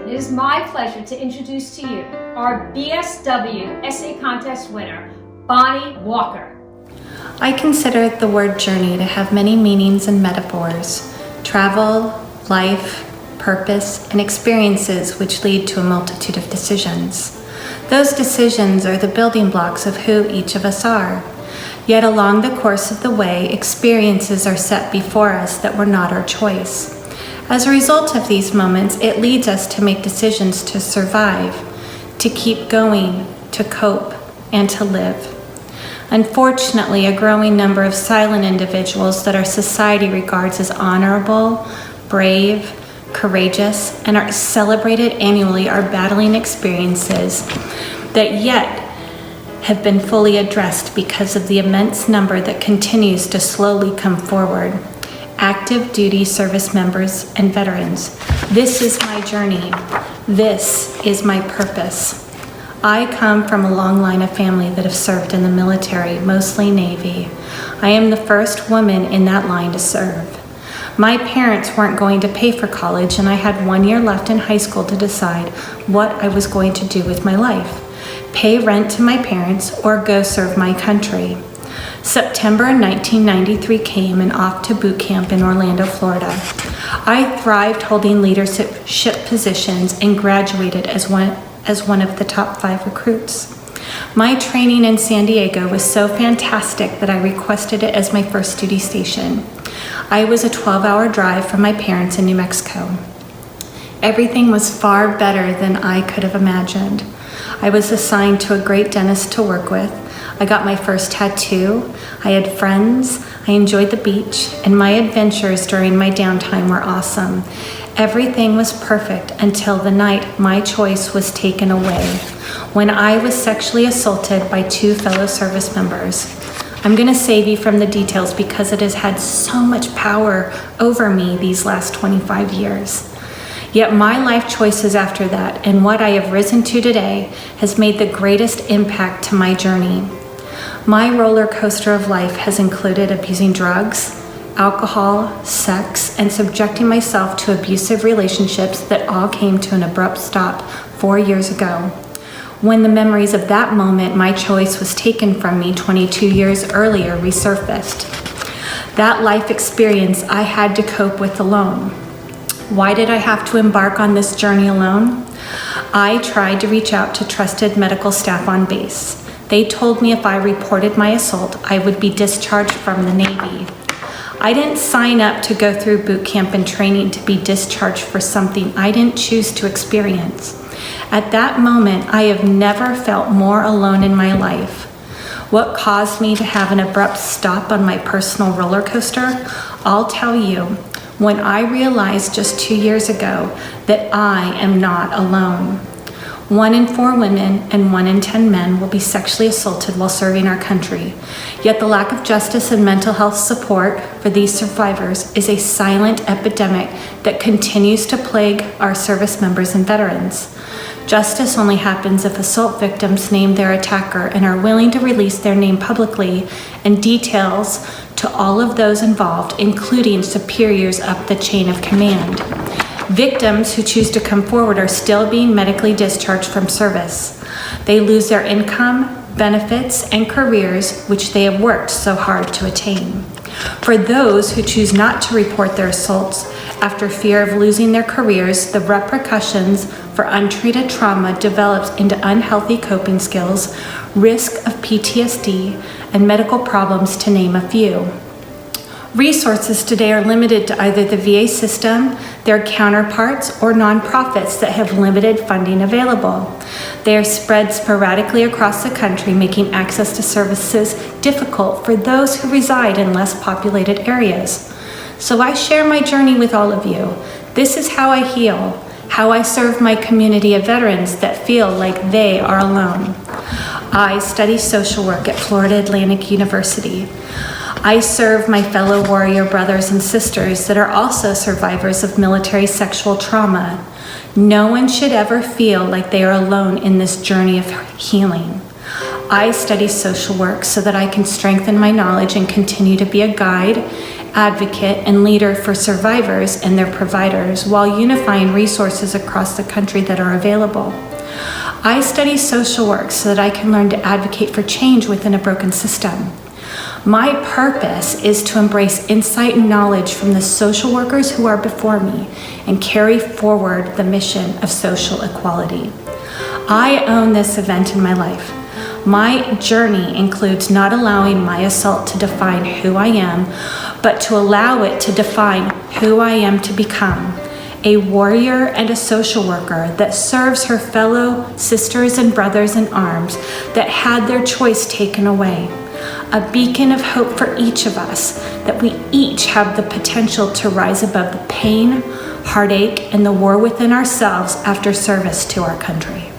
it is my pleasure to introduce to you our BSW Essay Contest winner, Bonnie Walker. I consider the word journey to have many meanings and metaphors: travel, life, purpose, and experiences which lead to a multitude of decisions. Those decisions are the building blocks of who each of us are. Yet along the course of the way, experiences are set before us that were not our choice. As a result of these moments, it leads us to make decisions to survive, to keep going, to cope, and to live. Unfortunately, a growing number of silent individuals that our society regards as honorable, brave, courageous, and are celebrated annually are battling experiences that yet have been fully addressed because of the immense number that continues to slowly come forward. Active duty service members and veterans. This is my journey. This is my purpose. I come from a long line of family that have served in the military, mostly Navy. I am the first woman in that line to serve. My parents weren't going to pay for college, and I had 1 year left in high school to decide what I was going to do with my life: pay rent to my parents or go serve my country. September 1993 came, and off to boot camp in Orlando, Florida. I thrived holding leadership positions and graduated as one of the top 5 recruits. My training in San Diego was so fantastic that I requested it as my first duty station. I was a 12-hour drive from my parents in New Mexico. Everything was far better than I could have imagined. I was assigned to a great dentist to work with. I got my first tattoo. I had friends. I enjoyed the beach, and my adventures during my downtime were awesome. Everything was perfect until the night my choice was taken away, when I was sexually assaulted by 2 fellow service members. I'm going to save you from the details because it has had so much power over me these last 25 years. Yet my life choices after that and what I have risen to today has made the greatest impact to my journey. My roller coaster of life has included abusing drugs, alcohol, sex, and subjecting myself to abusive relationships that all came to an abrupt stop 4 years ago, when the memories of that moment my choice was taken from me 22 years earlier resurfaced. That life experience I had to cope with alone. Why did I have to embark on this journey alone? I tried to reach out to trusted medical staff on base. They told me if I reported my assault, I would be discharged from the Navy. I didn't sign up to go through boot camp and training to be discharged for something I didn't choose to experience. At that moment, I have never felt more alone in my life. What caused me to have an abrupt stop on my personal roller coaster? I'll tell you, when I realized just 2 years ago that I am not alone. 1 in 4 women and 1 in 10 men will be sexually assaulted while serving our country. Yet the lack of justice and mental health support for these survivors is a silent epidemic that continues to plague our service members and veterans. Justice only happens if assault victims name their attacker and are willing to release their name publicly and details to all of those involved, including superiors up the chain of command. Victims who choose to come forward are still being medically discharged from service. They lose their income, benefits, and careers, which they have worked so hard to attain. For those who choose not to report their assaults after fear of losing their careers, the repercussions for untreated trauma develops into unhealthy coping skills, risk of PTSD, and medical problems, to name a few. Resources today are limited to either the VA system, their counterparts, or nonprofits that have limited funding available. They are spread sporadically across the country, making access to services difficult for those who reside in less populated areas. So I share my journey with all of you. This is how I heal, how I serve my community of veterans that feel like they are alone. I study social work at Florida Atlantic University. I serve my fellow warrior brothers and sisters that are also survivors of military sexual trauma. No one should ever feel like they are alone in this journey of healing. I study social work so that I can strengthen my knowledge and continue to be a guide advocate, and leader for survivors and their providers while unifying resources across the country that are available. I study social work so that I can learn to advocate for change within a broken system. My purpose is to embrace insight and knowledge from the social workers who are before me and carry forward the mission of social equality. I own this event in my life. My journey includes not allowing my assault to define who I am, but to allow it to define who I am to become. A warrior and a social worker that serves her fellow sisters and brothers in arms that had their choice taken away. A beacon of hope for each of us, that we each have the potential to rise above the pain, heartache, and the war within ourselves after service to our country.